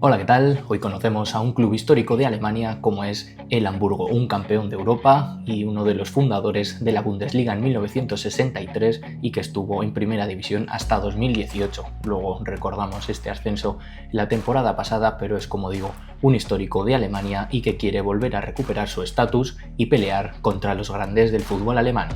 Hola, ¿qué tal? Hoy conocemos a un club histórico de Alemania como es el Hamburgo, un campeón de Europa y uno de los fundadores de la Bundesliga en 1963 y que estuvo en primera división hasta 2018. Luego recordamos este ascenso la temporada pasada, pero es, como digo, un histórico de Alemania y que quiere volver a recuperar su estatus y pelear contra los grandes del fútbol alemán.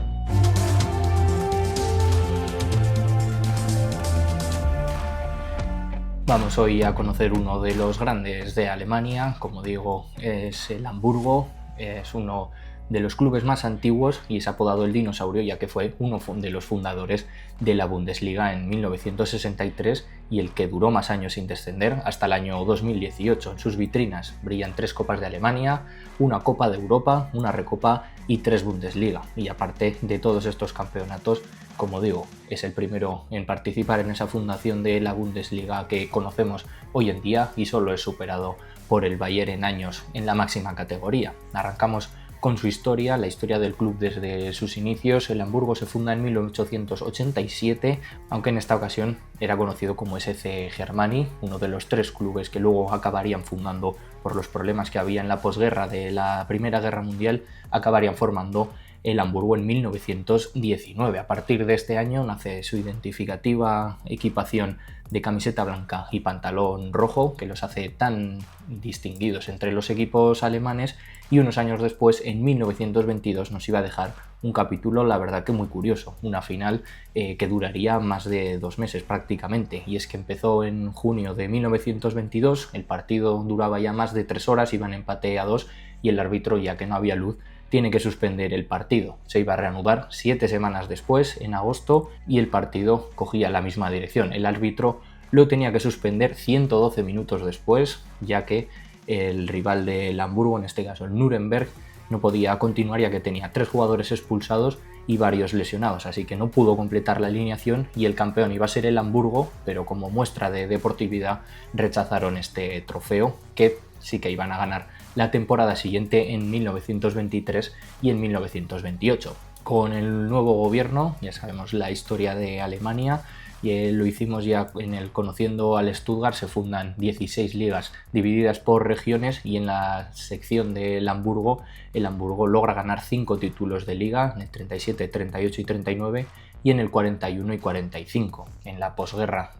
Vamos hoy a conocer uno de los grandes de Alemania, como digo, es el Hamburgo, es uno de los clubes más antiguos y es apodado el dinosaurio ya que fue uno de los fundadores de la Bundesliga en 1963 y el que duró más años sin descender hasta el año 2018. En sus vitrinas brillan 3 Copas de Alemania, una Copa de Europa, una Recopa y 3 Bundesliga. Y aparte de todos estos campeonatos, como digo, es el primero en participar en esa fundación de la Bundesliga que conocemos hoy en día y solo es superado por el Bayern en años en la máxima categoría. Arrancamos con su historia, la historia del club desde sus inicios. El Hamburgo se funda en 1887, aunque en esta ocasión era conocido como SC Germany, uno de los 3 clubes que luego acabarían fundando por los problemas que había en la posguerra de la Primera Guerra Mundial, acabarían formando el Hamburgo en 1919. A partir de este año nace su identificativa equipación de camiseta blanca y pantalón rojo, que los hace tan distinguidos entre los equipos alemanes, y unos años después, en 1922, nos iba a dejar un capítulo, la verdad que muy curioso, una final que duraría más de 2 meses prácticamente, y es que empezó en junio de 1922, el partido duraba ya más de 3 horas, iban empate a 2 y el árbitro, ya que no había luz, tiene que suspender el partido. Se iba a reanudar 7 semanas después, en agosto, y el partido cogía la misma dirección. El árbitro lo tenía que suspender 112 minutos después, ya que el rival del Hamburgo, en este caso el Nuremberg, no podía continuar ya que tenía 3 jugadores expulsados y varios lesionados, así que no pudo completar la alineación y el campeón iba a ser el Hamburgo, pero como muestra de deportividad rechazaron este trofeo, que sí que iban a ganar la temporada siguiente en 1923 y en 1928. Con el nuevo gobierno, ya sabemos la historia de Alemania, y lo hicimos ya en el Conociendo al Stuttgart, se fundan 16 ligas divididas por regiones y en la sección del Hamburgo, el Hamburgo logra ganar 5 títulos de liga, en el 37, 38 y 39 y en el 41 y 45. En la posguerra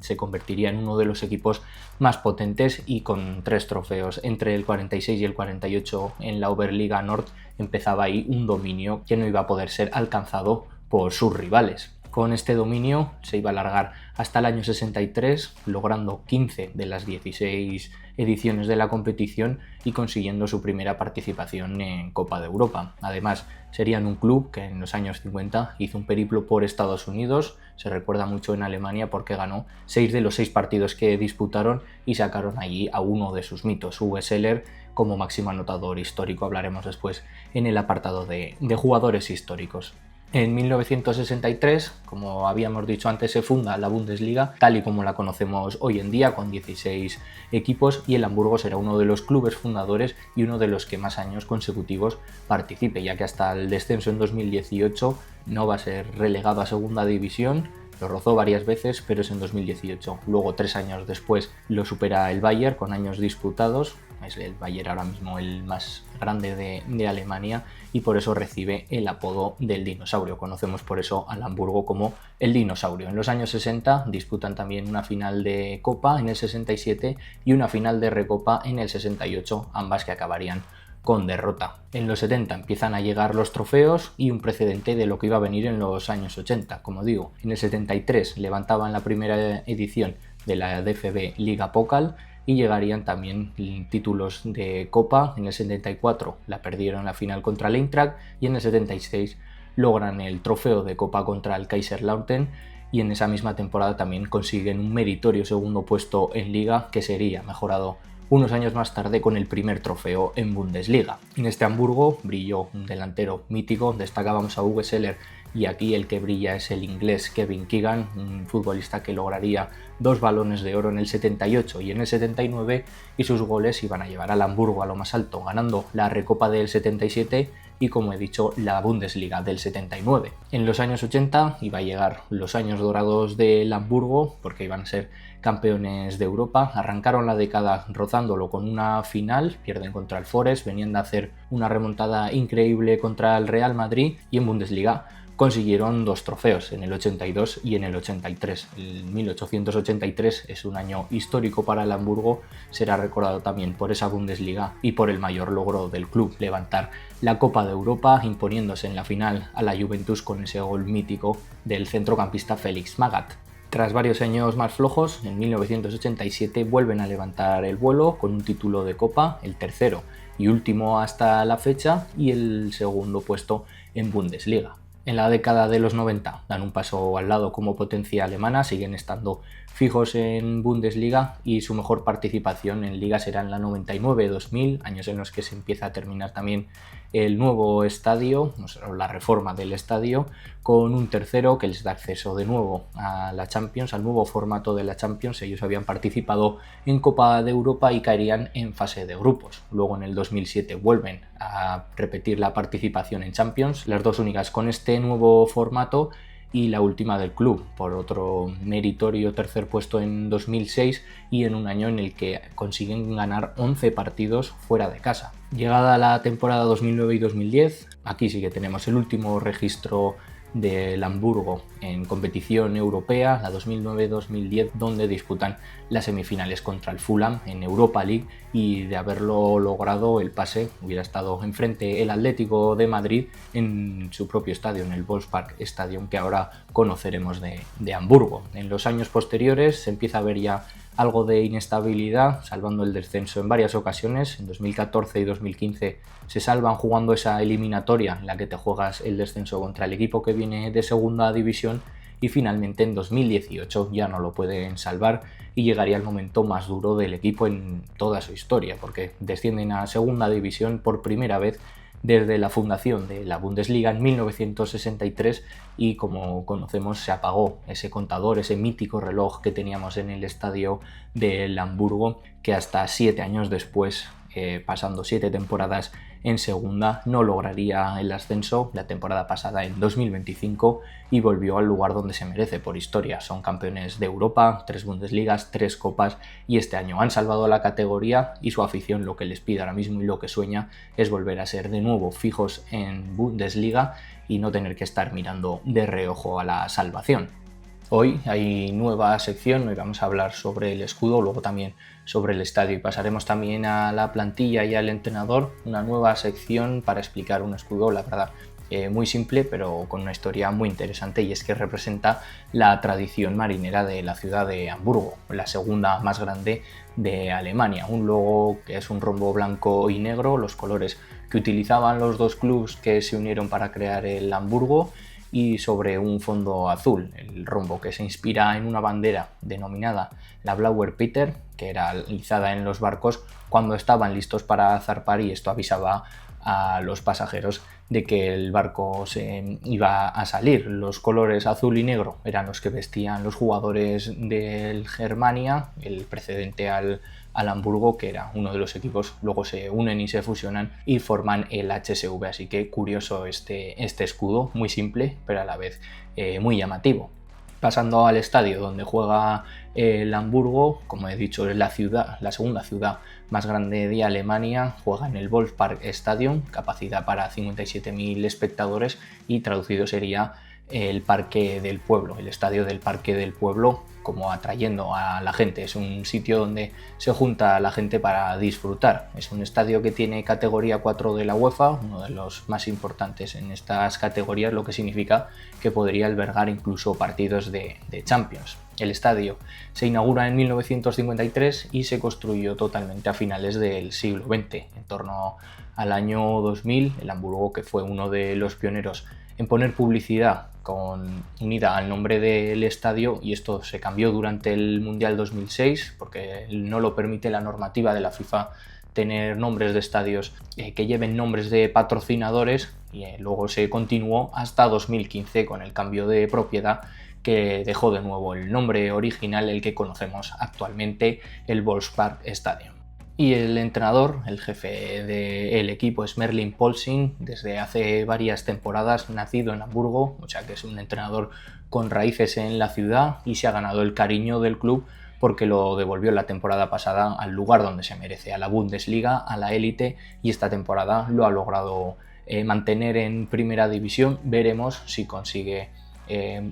se convertiría en uno de los equipos más potentes y con 3 trofeos. Entre el 46 y el 48 en la Oberliga Nord empezaba ahí un dominio que no iba a poder ser alcanzado por sus rivales. Con este dominio se iba a alargar hasta el año 63, logrando 15 de las 16 ediciones de la competición y consiguiendo su primera participación en Copa de Europa. Además, serían un club que en los años 50 hizo un periplo por Estados Unidos, se recuerda mucho en Alemania porque ganó 6 de los 6 partidos que disputaron y sacaron allí a uno de sus mitos, Uwe Seeler, como máximo anotador histórico. Hablaremos después en el apartado de jugadores históricos. En 1963, como habíamos dicho antes, se funda la Bundesliga tal y como la conocemos hoy en día, con 16 equipos, y el Hamburgo será uno de los clubes fundadores y uno de los que más años consecutivos participe, ya que hasta el descenso en 2018 no va a ser relegado a segunda división. Lo rozó varias veces, pero es en 2018. Luego, 3 años después, lo supera el Bayern con años disputados. Es el Bayern ahora mismo el más grande de Alemania y por eso recibe el apodo del dinosaurio. Conocemos por eso al Hamburgo como el dinosaurio. En los años 60 disputan también una final de Copa en el 67 y una final de Recopa en el 68, ambas que acabarían con derrota. En los 70 empiezan a llegar los trofeos y un precedente de lo que iba a venir en los años 80. Como digo, en el 73 levantaban la primera edición de la DFB Liga Pokal y llegarían también títulos de Copa. En el 74 la perdieron la final contra el Eintracht y en el 76 logran el trofeo de Copa contra el Kaiserslautern y en esa misma temporada también consiguen un meritorio segundo puesto en Liga que sería mejorado unos años más tarde con el primer trofeo en Bundesliga. En este Hamburgo brilló un delantero mítico, destacábamos a Uwe Seeler y aquí el que brilla es el inglés Kevin Keegan, un futbolista que lograría 2 balones de oro en el 78 y en el 79 y sus goles iban a llevar al Hamburgo a lo más alto, ganando la Recopa del 77 y, como he dicho, la Bundesliga del 79. En los años 80 iba a llegar los años dorados del Hamburgo porque iban a ser campeones de Europa. Arrancaron la década rozándolo con una final, pierden contra el Forest, venían de hacer una remontada increíble contra el Real Madrid y en Bundesliga consiguieron 2 trofeos, en el 82 y en el 83. El 1883 es un año histórico para el Hamburgo, será recordado también por esa Bundesliga y por el mayor logro del club, levantar la Copa de Europa imponiéndose en la final a la Juventus con ese gol mítico del centrocampista Felix Magath. Tras varios años más flojos, en 1987 vuelven a levantar el vuelo con un título de Copa, el tercero y último hasta la fecha, y el segundo puesto en Bundesliga. En la década de los 90 dan un paso al lado como potencia alemana, siguen estando fijos en Bundesliga y su mejor participación en Liga será en la 99-2000, años en los que se empieza a terminar también el nuevo estadio, la reforma del estadio, con un tercero que les da acceso de nuevo a la Champions, al nuevo formato de la Champions. Ellos habían participado en Copa de Europa y caerían en fase de grupos. Luego en el 2007 vuelven a repetir la participación en Champions, las dos únicas con este nuevo formato, y la última del club por otro meritorio tercer puesto en 2006 y en un año en el que consiguen ganar 11 partidos fuera de casa. Llegada la temporada 2009 y 2010, aquí sí que tenemos el último registro del Hamburgo en competición europea, la 2009-2010, donde disputan las semifinales contra el Fulham en Europa League, y de haberlo logrado el pase hubiera estado enfrente el Atlético de Madrid en su propio estadio, en el Volkspark Stadium, que ahora conoceremos de Hamburgo. En los años posteriores se empieza a ver ya algo de inestabilidad, salvando el descenso en varias ocasiones. En 2014 y 2015 se salvan jugando esa eliminatoria en la que te juegas el descenso contra el equipo que viene de segunda división, y finalmente en 2018 ya no lo pueden salvar y llegaría el momento más duro del equipo en toda su historia, porque descienden a segunda división por primera vez desde la fundación de la Bundesliga en 1963, y como conocemos se apagó ese contador, ese mítico reloj que teníamos en el estadio del Hamburgo, que hasta 7 años después, pasando 7 temporadas en segunda, no lograría el ascenso la temporada pasada en 2025 y volvió al lugar donde se merece por historia. Son campeones de Europa, 3 Bundesligas, 3 copas, y este año han salvado la categoría, y su afición lo que les pide ahora mismo y lo que sueña es volver a ser de nuevo fijos en Bundesliga y no tener que estar mirando de reojo a la salvación. Hoy hay nueva sección, hoy vamos a hablar sobre el escudo, luego también sobre el estadio, y pasaremos también a la plantilla y al entrenador, una nueva sección para explicar un escudo, la verdad, muy simple pero con una historia muy interesante, y es que representa la tradición marinera de la ciudad de Hamburgo, la segunda más grande de Alemania. Un logo que es un rombo blanco y negro, los colores que utilizaban los dos clubes que se unieron para crear el Hamburgo, y sobre un fondo azul, el rombo que se inspira en una bandera denominada la Blauer Peter, que era izada en los barcos cuando estaban listos para zarpar, y esto avisaba a los pasajeros de que el barco se iba a salir. Los colores azul y negro eran los que vestían los jugadores del Germania, el precedente al Hamburgo, que era uno de los equipos. Luego se unen y se fusionan y forman el HSV, así que curioso este escudo, muy simple pero a la vez muy llamativo. Pasando al estadio donde juega el Hamburgo, como he dicho, es la segunda ciudad más grande de Alemania, juega en el Volkspark Stadium, capacidad para 57.000 espectadores, y traducido sería el Parque del Pueblo, el estadio del Parque del Pueblo, como atrayendo a la gente. Es un sitio donde se junta la gente para disfrutar. Es un estadio que tiene categoría 4 de la UEFA, uno de los más importantes en estas categorías, lo que significa que podría albergar incluso partidos de Champions. El estadio se inaugura en 1953 y se construyó totalmente a finales del siglo XX. En torno al año 2000, el Hamburgo, que fue uno de los pioneros en poner publicidad unida al nombre del estadio, y esto se cambió durante el Mundial 2006 porque no lo permite la normativa de la FIFA tener nombres de estadios que lleven nombres de patrocinadores, y luego se continuó hasta 2015 con el cambio de propiedad, que dejó de nuevo el nombre original, el que conocemos actualmente, el Volkspark Stadium. Y el entrenador, el jefe del equipo, es Merlin Polsing, desde hace varias temporadas nacido en Hamburgo, o sea que es un entrenador con raíces en la ciudad y se ha ganado el cariño del club porque lo devolvió la temporada pasada al lugar donde se merece, a la Bundesliga, a la élite, y esta temporada lo ha logrado mantener en primera división. Veremos si consigue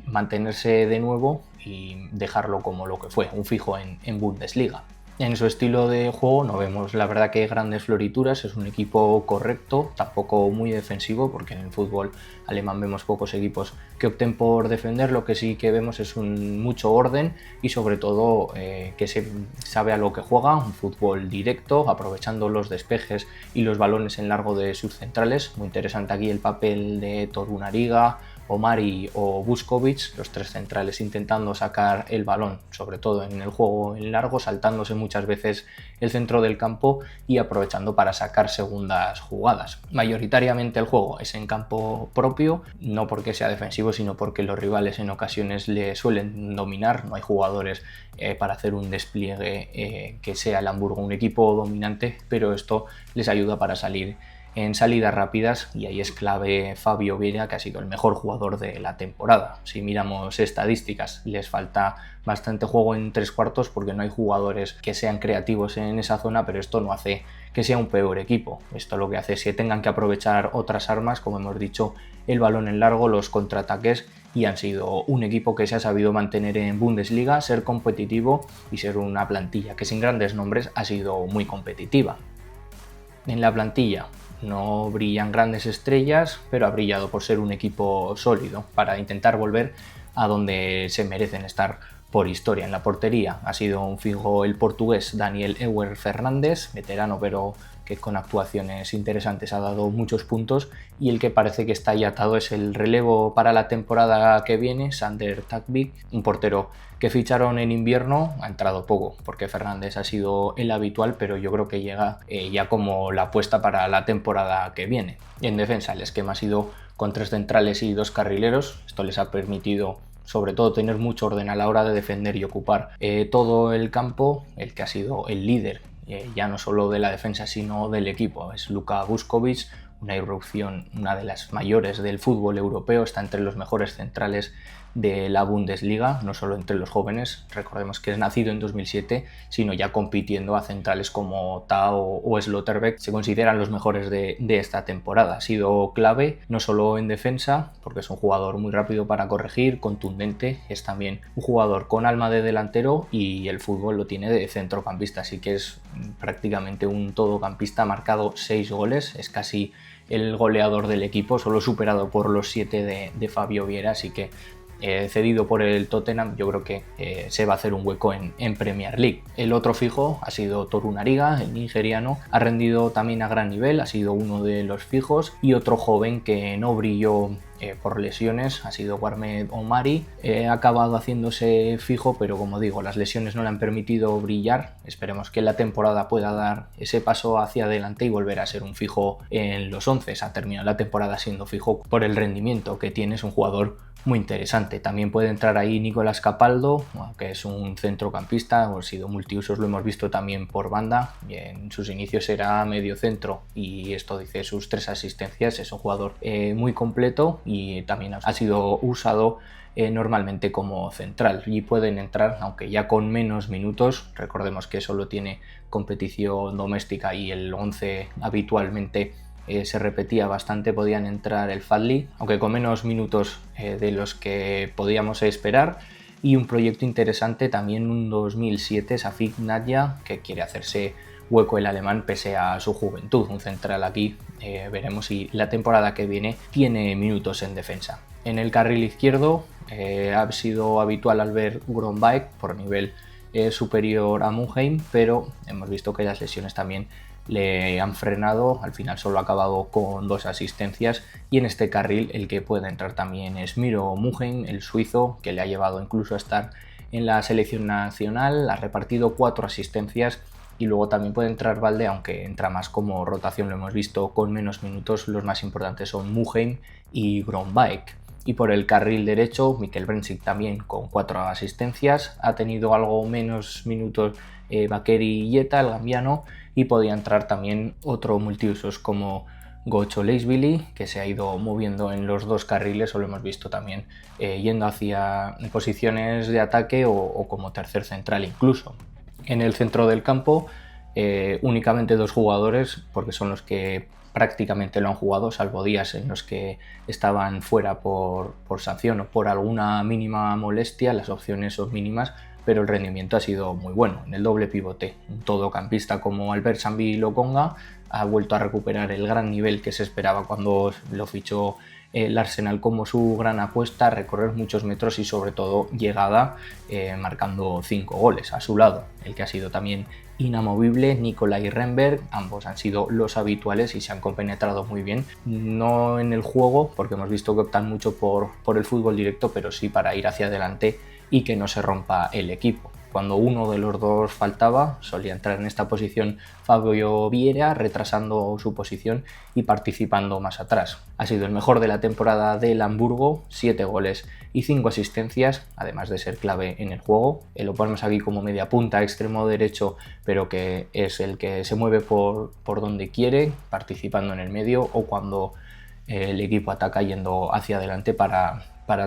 mantenerse de nuevo y dejarlo como lo que fue, un fijo en Bundesliga. En su estilo de juego no vemos, la verdad, que grandes florituras. Es un equipo correcto, tampoco muy defensivo, porque en el fútbol alemán vemos pocos equipos que opten por defender. Lo que sí que vemos es mucho orden y sobre todo que se sabe a lo que juega, un fútbol directo, aprovechando los despejes y los balones en largo de sus centrales. Muy interesante aquí el papel de Torunariga, Omari o Vuskovic, los tres centrales intentando sacar el balón, sobre todo en el juego en largo, saltándose muchas veces el centro del campo y aprovechando para sacar segundas jugadas. Mayoritariamente el juego es en campo propio, no porque sea defensivo, sino porque los rivales en ocasiones le suelen dominar. No hay jugadores para hacer un despliegue que sea el Hamburgo un equipo dominante, pero esto les ayuda para salir en salidas rápidas, y ahí es clave Fabio Vieira, que ha sido el mejor jugador de la temporada. Si miramos estadísticas, les falta bastante juego en tres cuartos porque no hay jugadores que sean creativos en esa zona, pero esto no hace que sea un peor equipo. Esto lo que hace es que tengan que aprovechar otras armas, como hemos dicho, el balón en largo, los contraataques, y han sido un equipo que se ha sabido mantener en Bundesliga, ser competitivo y ser una plantilla que sin grandes nombres ha sido muy competitiva. En la plantilla no brillan grandes estrellas, pero ha brillado por ser un equipo sólido para intentar volver a donde se merecen estar por historia. En la portería ha sido un fijo el portugués Daniel Euer Fernández, veterano pero que con actuaciones interesantes ha dado muchos puntos, y el que parece que está ahí atado es el relevo para la temporada que viene, Sander Takvik, un portero que ficharon en invierno. Ha entrado poco porque Fernández ha sido el habitual, pero yo creo que llega ya como la apuesta para la temporada que viene. En defensa el esquema ha sido con 3 centrales y 2 carrileros. Esto les ha permitido sobre todo tener mucho orden a la hora de defender y ocupar todo el campo. El que ha sido el líder ya no solo de la defensa sino del equipo es Luka Vuskovic, una irrupción, una de las mayores del fútbol europeo. Está entre los mejores centrales de la Bundesliga, no solo entre los jóvenes. Recordemos que es nacido en 2007, sino ya compitiendo a centrales como Tao o Slotterbeck. Se consideran los mejores de esta temporada. Ha sido clave no solo en defensa, porque es un jugador muy rápido para corregir, contundente, es también un jugador con alma de delantero, y el fútbol lo tiene de centrocampista, así que es prácticamente un todocampista. Ha marcado 6 goles, es casi el goleador del equipo, solo superado por los 7 de Fabio Vieira, así que cedido por el Tottenham, yo creo que se va a hacer un hueco en Premier League. El otro fijo ha sido Torunariga, el nigeriano. Ha rendido también a gran nivel, ha sido uno de los fijos. Y otro joven que no brilló por lesiones ha sido Warmed Omari. Ha acabado haciéndose fijo, pero como digo, las lesiones no le han permitido brillar. Esperemos que la temporada pueda dar ese paso hacia adelante y volver a ser un fijo en los 11. Ha terminado la temporada siendo fijo por el rendimiento que tiene. Es un jugador muy interesante. También puede entrar ahí Nicolás Capaldo, que es un centrocampista, ha sido multiusos, lo hemos visto también por banda, y en sus inicios era medio centro, y esto dice sus 3 asistencias. Es un jugador muy completo y también ha sido usado normalmente como central, y pueden entrar, aunque ya con menos minutos. Recordemos que solo tiene competición doméstica y el 11 habitualmente se repetía bastante. Podían entrar el Fadli, aunque con menos minutos de los que podíamos esperar. Y un proyecto interesante también, un 2007, Safik Nadja, que quiere hacerse hueco el alemán pese a su juventud. Un central aquí, veremos si la temporada que viene tiene minutos en defensa. En el carril izquierdo ha sido habitual al ver Grönbeek por nivel superior a Muheim, pero hemos visto que las lesiones también le han frenado. Al final solo ha acabado con 2 asistencias, y en este carril el que puede entrar también es Miro Muheim, el suizo, que le ha llevado incluso a estar en la selección nacional. Ha repartido 4 asistencias, y luego también puede entrar Balde, aunque entra más como rotación, lo hemos visto con menos minutos. Los más importantes son Muheim y Grönbeek. Y por el carril derecho, Mikkel Brensic también con 4 asistencias. Ha tenido algo menos minutos Bakary Yeta, el gambiano, y podía entrar también otro multiusos como Gocho Leisvili, que se ha ido moviendo en los dos carriles, o lo hemos visto también yendo hacia posiciones de ataque o como tercer central incluso. En el centro del campo únicamente dos jugadores, porque son los que prácticamente lo han jugado, salvo días en los que estaban fuera por sanción o por alguna mínima molestia. Las opciones son mínimas, pero el rendimiento ha sido muy bueno. En el doble pivote, un todocampista como Albert Sambi Lokonga ha vuelto a recuperar el gran nivel que se esperaba cuando lo fichó el Arsenal como su gran apuesta, recorrer muchos metros y sobre todo llegada, marcando 5 goles a su lado. El que ha sido también inamovible, Nicolai Renberg, ambos han sido los habituales y se han compenetrado muy bien, no en el juego, porque hemos visto que optan mucho por el fútbol directo, pero sí para ir hacia adelante y que no se rompa el equipo. Cuando uno de los dos faltaba, solía entrar en esta posición Fabio Vieira, retrasando su posición y participando más atrás. Ha sido el mejor de la temporada del Hamburgo, 7 goles y 5 asistencias, además de ser clave en el juego. Lo ponemos aquí como media punta, extremo derecho, pero que es el que se mueve por donde quiere, participando en el medio o cuando el equipo ataca yendo hacia adelante para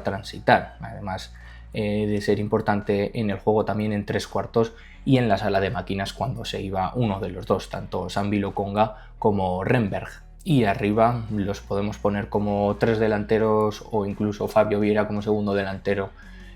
transitar. Además de ser importante en el juego también en tres cuartos y en la sala de máquinas cuando se iba uno de los dos, tanto Sambi Lokonga como Renberg. Y arriba los podemos poner como tres delanteros o incluso Fabio Vieira como segundo delantero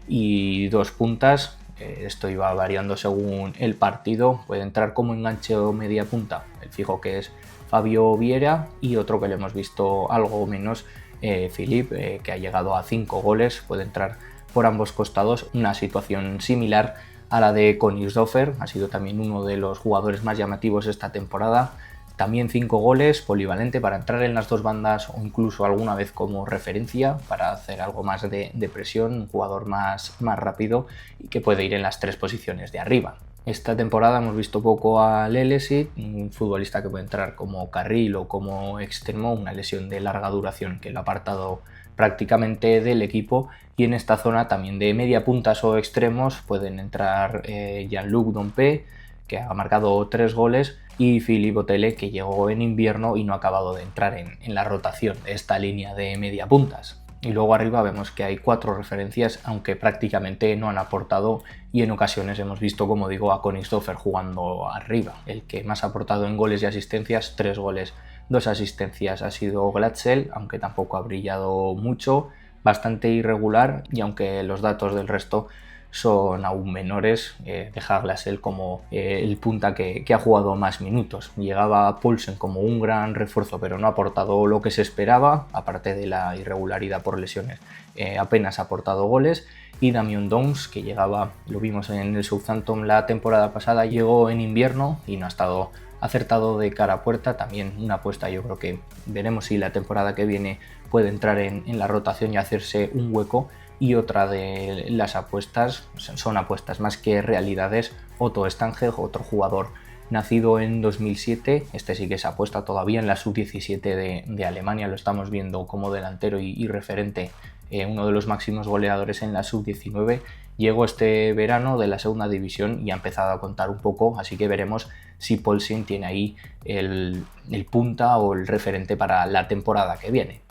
y dos puntas. Esto iba variando según el partido. Puede entrar como enganche o media punta, el fijo que es Fabio Vieira, y otro que le hemos visto algo menos, Philippe, que ha llegado a 5 goles, puede entrar por ambos costados, una situación similar a la de Königsdörfer. Ha sido también uno de los jugadores más llamativos esta temporada. También 5 goles, polivalente para entrar en las dos bandas o incluso alguna vez como referencia para hacer algo más de presión, un jugador más rápido y que puede ir en las tres posiciones de arriba. Esta temporada hemos visto poco a Lelesi, un futbolista que puede entrar como carril o como extremo, una lesión de larga duración que lo ha apartado prácticamente del equipo, y en esta zona también de media puntas o extremos pueden entrar Jean-Luc Dompe, que ha marcado 3 goles, y Philippe Otele, que llegó en invierno y no ha acabado de entrar en la rotación de esta línea de media puntas. Y luego arriba vemos que hay 4 referencias, aunque prácticamente no han aportado, y en ocasiones hemos visto, como digo, a Königsdörfer jugando arriba. El que más ha aportado en goles y asistencias, 3 goles, 2 asistencias, ha sido Glatzel, aunque tampoco ha brillado mucho, bastante irregular, y aunque los datos del resto son aún menores, deja a Glatzel como el punta que ha jugado más minutos. Llegaba a Poulsen como un gran refuerzo, pero no ha aportado lo que se esperaba, aparte de la irregularidad por lesiones, apenas ha aportado goles. Y Damien Downs, que llegaba, lo vimos en el Southampton la temporada pasada, llegó en invierno y no ha estado acertado de cara a puerta. También una apuesta, yo creo que veremos si la temporada que viene puede entrar en la rotación y hacerse un hueco. Y otra de las apuestas, son apuestas más que realidades, Otto Stange, otro jugador nacido en 2007, este sí que se apuesta todavía en la sub-17 de Alemania, lo estamos viendo como delantero y referente, uno de los máximos goleadores en la sub-19, llegó este verano de la segunda división y ha empezado a contar un poco, así que veremos si Poulsen tiene ahí el punta o el referente para la temporada que viene.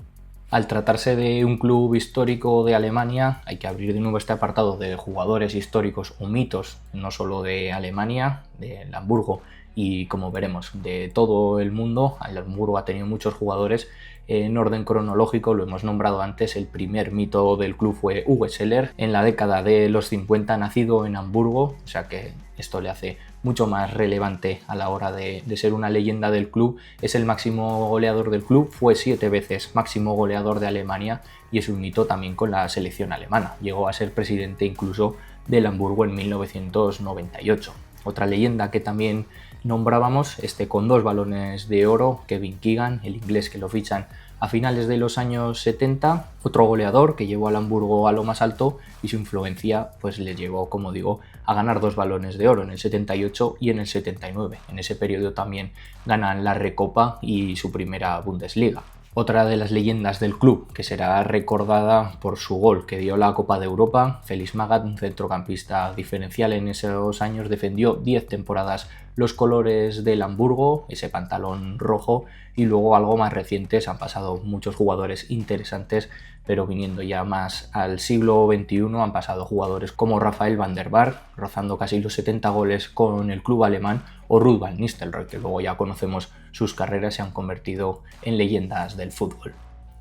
Al tratarse de un club histórico de Alemania, hay que abrir de nuevo este apartado de jugadores históricos o mitos, no solo de Alemania, del Hamburgo, y como veremos, de todo el mundo. El Hamburgo ha tenido muchos jugadores en orden cronológico, lo hemos nombrado antes. El primer mito del club fue Uwe Seeler, en la década de los 50, nacido en Hamburgo, o sea que esto le hace mucho más relevante a la hora de ser una leyenda del club. Es el máximo goleador del club, fue 7 veces máximo goleador de Alemania y es un mito también con la selección alemana. Llegó a ser presidente incluso del Hamburgo en 1998. Otra leyenda que también nombrábamos, con 2 balones de oro, Kevin Keegan, el inglés que lo fichan a finales de los años 70, otro goleador que llevó al Hamburgo a lo más alto y su influencia pues le llevó, como digo, a ganar 2 balones de oro en el 78 y en el 79. En ese periodo también ganan la Recopa y su primera Bundesliga. Otra de las leyendas del club que será recordada por su gol que dio la Copa de Europa, Felix Magath, un centrocampista diferencial en esos años, defendió 10 temporadas los colores del Hamburgo, ese pantalón rojo, y luego algo más recientes han pasado muchos jugadores interesantes, pero viniendo ya más al siglo XXI han pasado jugadores como Rafael van der Vaart, rozando casi los 70 goles con el club alemán, o Ruud van Nistelrooy, que luego ya conocemos sus carreras y se han convertido en leyendas del fútbol.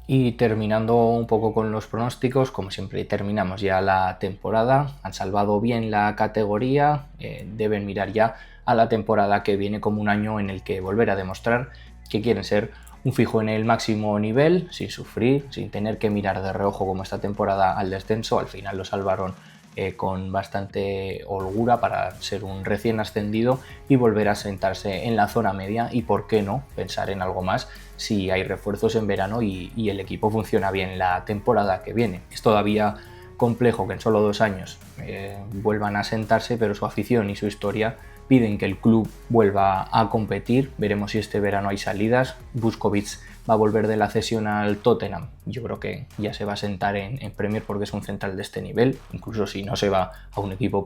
Y terminando un poco con los pronósticos, como siempre terminamos ya la temporada, han salvado bien la categoría, deben mirar ya a la temporada que viene como un año en el que volver a demostrar que quieren ser un fijo en el máximo nivel, sin sufrir, sin tener que mirar de reojo como esta temporada al descenso. Al final lo salvaron con bastante holgura para ser un recién ascendido y volver a sentarse en la zona media, y por qué no pensar en algo más si hay refuerzos en verano y el equipo funciona bien la temporada que viene. Es todavía complejo que en solo 2 años vuelvan a sentarse, pero su afición y su historia piden que el club vuelva a competir. Veremos si este verano hay salidas. Busquets va a volver de la cesión al Tottenham. Yo creo que ya se va a sentar en Premier porque es un central de este nivel, incluso si no se va a un equipo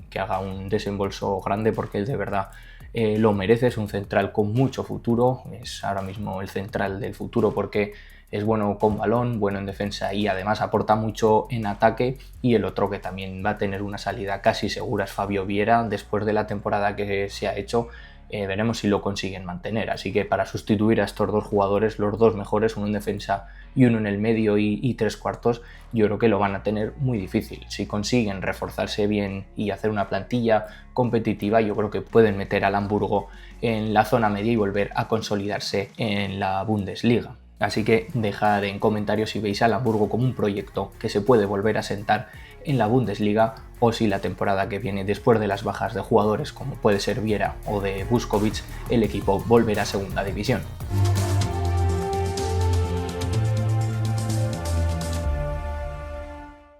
que haga un desembolso grande, porque él de verdad lo merece. Es un central con mucho futuro, es ahora mismo el central del futuro porque es bueno con balón, bueno en defensa y además aporta mucho en ataque. Y el otro que también va a tener una salida casi segura es Fabio Vieira, después de la temporada que se ha hecho. Veremos si lo consiguen mantener, así que para sustituir a estos dos jugadores, los dos mejores, uno en defensa y uno en el medio y 3/4, yo creo que lo van a tener muy difícil. Si consiguen reforzarse bien y hacer una plantilla competitiva, yo creo que pueden meter al Hamburgo en la zona media y volver a consolidarse en la Bundesliga. Así que dejad en comentarios si veis al Hamburgo como un proyecto que se puede volver a sentar en la Bundesliga, o si la temporada que viene, después de las bajas de jugadores como puede ser Vieira o de Busquets, el equipo volverá a segunda división.